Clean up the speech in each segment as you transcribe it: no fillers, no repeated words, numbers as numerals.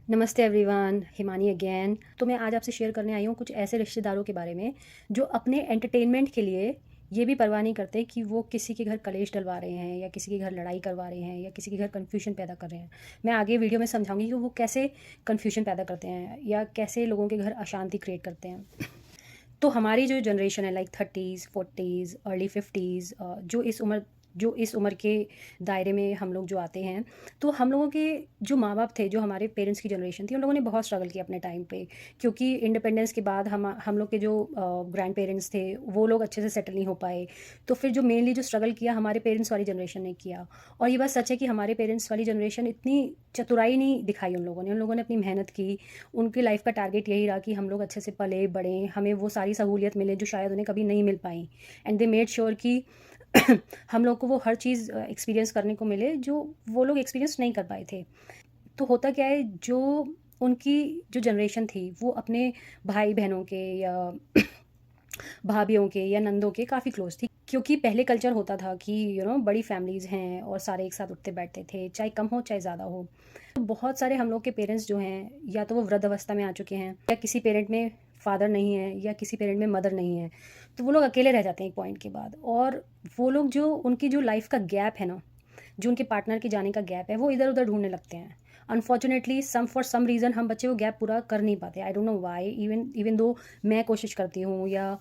नमस्ते everyone, Himani again. तो मैं आज आपसे शेयर करने आई हूँ कुछ ऐसे रिश्तेदारों के बारे में जो अपने एंटरटेनमेंट के लिए ये भी परवाह नहीं करते कि वो किसी के घर कलेश डलवा रहे हैं या किसी के घर लड़ाई करवा रहे हैं या किसी के घर कन्फ्यूजन पैदा कर रहे हैं। मैं आगे वीडियो में समझाऊंगी कि वो कैसे कन्फ्यूजन पैदा करते हैं या कैसे लोगों के घर अशांति क्रिएट करते हैं। तो हमारी जो जनरेशन है like 30s 40s early 50s, जो इस उम्र के दायरे में हम लोग जो आते हैं, तो हम लोगों के जो माँ बाप थे, जो हमारे पेरेंट्स की जनरेशन थी, उन लोगों ने बहुत स्ट्रगल किया अपने टाइम पे। क्योंकि इंडिपेंडेंस के बाद हम लोग के जो ग्रैंड पेरेंट्स थे वो लोग अच्छे से सेटल नहीं हो पाए। तो फिर जो मेनली जो स्ट्रगल किया हमारे पेरेंट्स वाली जनरेशन ने किया। और ये बात सच है कि हमारे पेरेंट्स वाली जनरेशन इतनी चतुराई नहीं दिखाई उन लोगों ने अपनी मेहनत की। उनकी लाइफ का टारगेट यही रहा कि हम लोग अच्छे से पले बढ़ें, हमें वो सारी सहूलियत मिले जो शायद उन्हें कभी नहीं मिल पाई। एंड दे मेड श्योर कि हम लोग को वो हर चीज़ एक्सपीरियंस करने को मिले जो वो लोग एक्सपीरियंस नहीं कर पाए थे। तो होता क्या है, जो उनकी जो जनरेशन थी वो अपने भाई बहनों के या भाभीयों के या नंदों के काफ़ी क्लोज थी। क्योंकि पहले कल्चर होता था कि बड़ी फैमिलीज़ हैं और सारे एक साथ उठते बैठते थे, चाहे कम हो चाहे ज़्यादा हो। तो बहुत सारे हम लोग के पेरेंट्स जो हैं, या तो वो वृद्ध अवस्था में आ चुके हैं या किसी पेरेंट में फादर नहीं है या किसी पेरेंट में मदर नहीं है। तो वो लोग अकेले रह जाते हैं एक पॉइंट के बाद। और वो लोग जो उनकी जो लाइफ का गैप है ना, जो उनके पार्टनर के जाने का गैप है, वो इधर उधर ढूंढने लगते हैं। अनफॉर्चुनेटली फॉर सम रीज़न हम बच्चे वो गैप पूरा कर नहीं पाते। I don't know why, even even though मैं कोशिश करती हूँ या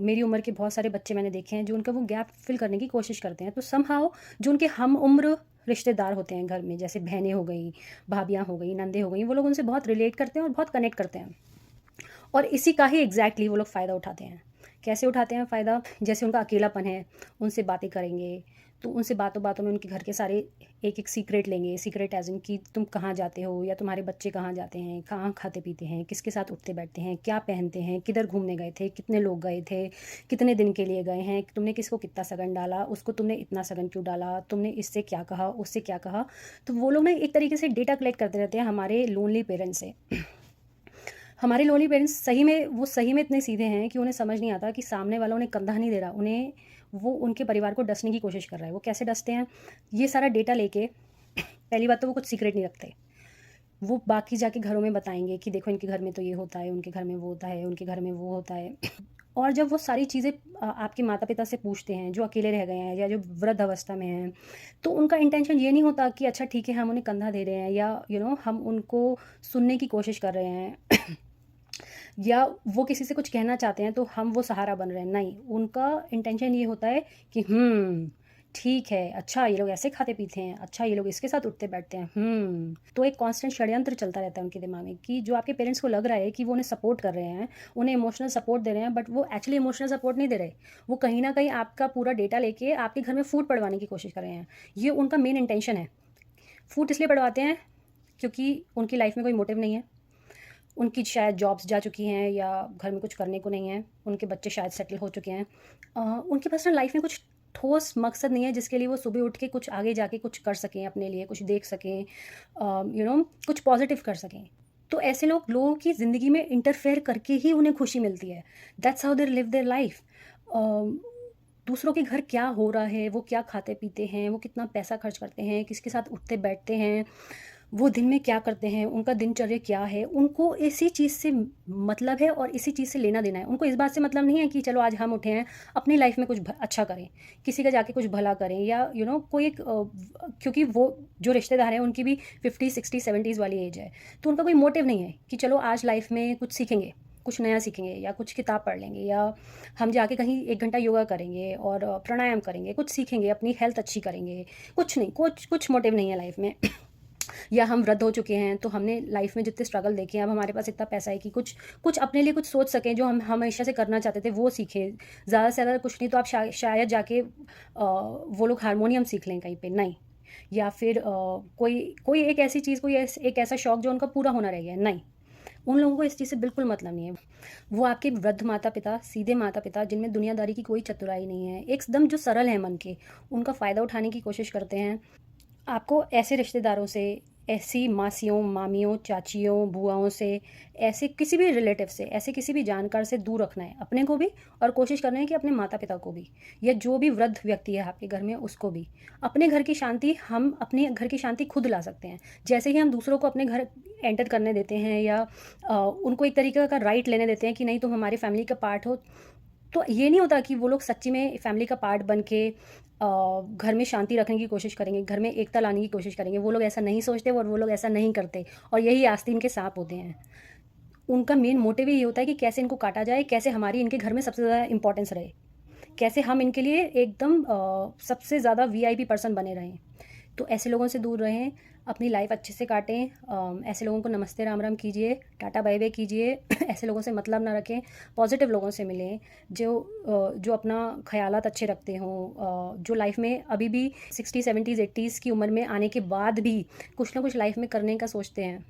मेरी उम्र के बहुत सारे बच्चे मैंने देखे हैं जो उनका वो गैप फिल करने की कोशिश करते हैं। तो समहाउ जो उनके हम उम्र रिश्तेदार होते हैं घर में, जैसे बहनें हो गई, भाभियाँ हो गई, नंदे हो गई, वो लोग उनसे बहुत रिलेट करते हैं और बहुत कनेक्ट करते हैं। और इसी का ही एग्जैक्टली वो लोग फ़ायदा उठाते हैं। कैसे उठाते हैं फ़ायदा? जैसे उनका अकेलापन है, उनसे बातें करेंगे, तो उनसे बातों बातों में उनके घर के सारे एक एक सीक्रेट लेंगे। सीक्रेट एज इन कि तुम कहाँ जाते हो या तुम्हारे बच्चे कहाँ जाते हैं, कहाँ खाते पीते हैं, किसके साथ उठते बैठते हैं, क्या पहनते हैं, किधर घूमने गए थे, कितने लोग गए थे, कितने दिन के लिए गए हैं, तुमने किसको कितना सगन डाला, उसको तुमने इतना सगन क्यों डाला, तुमने इससे क्या कहा, उससे क्या कहा। तो वो लोग ना एक तरीके से डेटा कलेक्ट करते रहते हैं हमारे लोनली पेरेंट्स से। हमारे लोनली पेरेंट्स सही में इतने सीधे हैं कि उन्हें समझ नहीं आता कि सामने वाला उन्हें कंधा नहीं दे रहा, उन्हें वो उनके परिवार को डसने की कोशिश कर रहा है। वो कैसे डसते हैं? ये सारा डेटा लेके पहली बात तो वो कुछ सीक्रेट नहीं रखते। वो बाकी जाके घरों में बताएंगे कि देखो इनके घर में तो ये होता है, उनके घर में वो होता है, उनके घर में वो होता है। और जब वो सारी चीज़ें आपके माता पिता से पूछते हैं जो अकेले रह गए हैं या जो वृद्ध अवस्था में हैं, तो उनका इंटेंशन ये नहीं होता कि अच्छा ठीक है हम उन्हें कंधा दे रहे हैं या हम उनको सुनने की कोशिश कर रहे हैं या वो किसी से कुछ कहना चाहते हैं तो हम वो सहारा बन रहे हैं। नहीं, उनका इंटेंशन ये होता है कि ठीक है, अच्छा ये लोग ऐसे खाते पीते हैं, अच्छा ये लोग इसके साथ उठते बैठते हैं। तो एक कांस्टेंट षड्यंत्र चलता रहता है उनके दिमाग में कि जो आपके पेरेंट्स को लग रहा है कि वो उन्हें सपोर्ट कर रहे हैं, उन्हें इमोशनल सपोर्ट दे रहे हैं, बट वो एक्चुअली इमोशनल सपोर्ट नहीं दे रहे। वो कहीं ना कहीं आपका पूरा डेटा लेके आपके घर में फूड पड़वाने की कोशिश कर रहे हैं। ये उनका मेन इंटेंशन है। फूड इसलिए पड़वाते हैं क्योंकि उनकी लाइफ में कोई मोटिव नहीं है। उनकी शायद जॉब्स जा चुकी हैं या घर में कुछ करने को नहीं है, उनके बच्चे शायद सेटल हो चुके हैं। उनके पास ना लाइफ में कुछ ठोस मकसद नहीं है जिसके लिए वो सुबह उठ के कुछ आगे जाके कुछ कर सकें, अपने लिए कुछ देख सकें, कुछ पॉजिटिव कर सकें। तो ऐसे लोगों की ज़िंदगी में इंटरफेयर करके ही उन्हें खुशी मिलती है। That's how they live their life. दूसरों के घर क्या हो रहा है, वो क्या खाते पीते हैं, वो कितना पैसा खर्च करते हैं, किसके साथ उठते बैठते हैं, वो दिन में क्या करते हैं, उनका दिनचर्या क्या है, उनको इसी चीज़ से मतलब है और इसी चीज़ से लेना देना है। उनको इस बात से मतलब नहीं है कि चलो आज हम उठे हैं, अपनी लाइफ में कुछ अच्छा करें, किसी का जाके कुछ भला करें या कोई एक क्योंकि वो जो रिश्तेदार हैं उनकी भी 50 60 70s वाली एज है। तो उनका कोई मोटिव नहीं है कि चलो आज लाइफ में कुछ सीखेंगे, कुछ नया सीखेंगे या कुछ किताब पढ़ लेंगे या हम जाके कहीं 1 घंटा योगा करेंगे और प्राणायाम करेंगे, कुछ सीखेंगे, अपनी हेल्थ अच्छी करेंगे। कुछ नहीं, कुछ मोटिव नहीं है लाइफ में। या हम वृद्ध हो चुके हैं तो हमने लाइफ में जितने स्ट्रगल देखे हैं, अब हमारे पास इतना पैसा है कि कुछ कुछ अपने लिए कुछ सोच सकें, जो हम हमेशा से करना चाहते थे वो सीखें। ज़्यादा से ज़्यादा कुछ नहीं तो आप शायद जाके वो लोग हारमोनियम सीख लें कहीं पे। नहीं, या फिर कोई कोई एक ऐसी चीज़, एक ऐसा शौक जो उनका पूरा होना रह गया है। नहीं, उन लोगों को इस चीज़ से बिल्कुल मतलब नहीं है। वो आपके वृद्ध माता पिता, सीधे माता पिता जिनमें दुनियादारी की कोई चतुराई नहीं है, एकदम जो सरल है मन के, उनका फ़ायदा उठाने की कोशिश करते हैं। आपको ऐसे रिश्तेदारों से, ऐसी मासियों, मामियों, चाचियों, बुआओं से, ऐसे किसी भी रिलेटिव से, ऐसे किसी भी जानकार से दूर रखना है, अपने को भी और कोशिश करना है कि अपने माता पिता को भी, या जो भी वृद्ध व्यक्ति है आपके घर में उसको भी। अपने घर की शांति, हम अपने घर की शांति खुद ला सकते हैं। जैसे ही हम दूसरों को अपने घर एंटर करने देते हैं या उनको एक तरीके का राइट लेने देते हैं कि नहीं तुम हमारी फैमिली का पार्ट हो, तो ये नहीं होता कि वो लोग सच्ची में फैमिली का पार्ट बन के घर में शांति रखने की कोशिश करेंगे, घर में एकता लाने की कोशिश करेंगे। वो लोग ऐसा नहीं सोचते और वो लोग ऐसा नहीं करते, और यही आस्तीन के सांप होते हैं। उनका मेन मोटिव ही ये होता है कि कैसे इनको काटा जाए, कैसे हमारी इनके घर में सबसे ज़्यादा इंपॉर्टेंस रहे, कैसे हम इनके लिए एकदम सबसे ज़्यादा वीआईपी पर्सन बने रहें। तो ऐसे लोगों से दूर रहें, अपनी लाइफ अच्छे से काटें। ऐसे लोगों को नमस्ते राम राम कीजिए, टाटा बाय बाय कीजिए। ऐसे लोगों से मतलब ना रखें, पॉजिटिव लोगों से मिलें जो अपना ख्यालात अच्छे रखते हों, जो लाइफ में अभी भी 60, 70, 80s की उम्र में आने के बाद भी कुछ ना कुछ लाइफ में करने का सोचते हैं।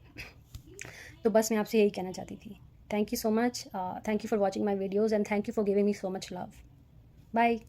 तो बस मैं आपसे यही कहना चाहती थी। Thank you so much, thank you for watching my videos and thank you for giving me so much love. Bye.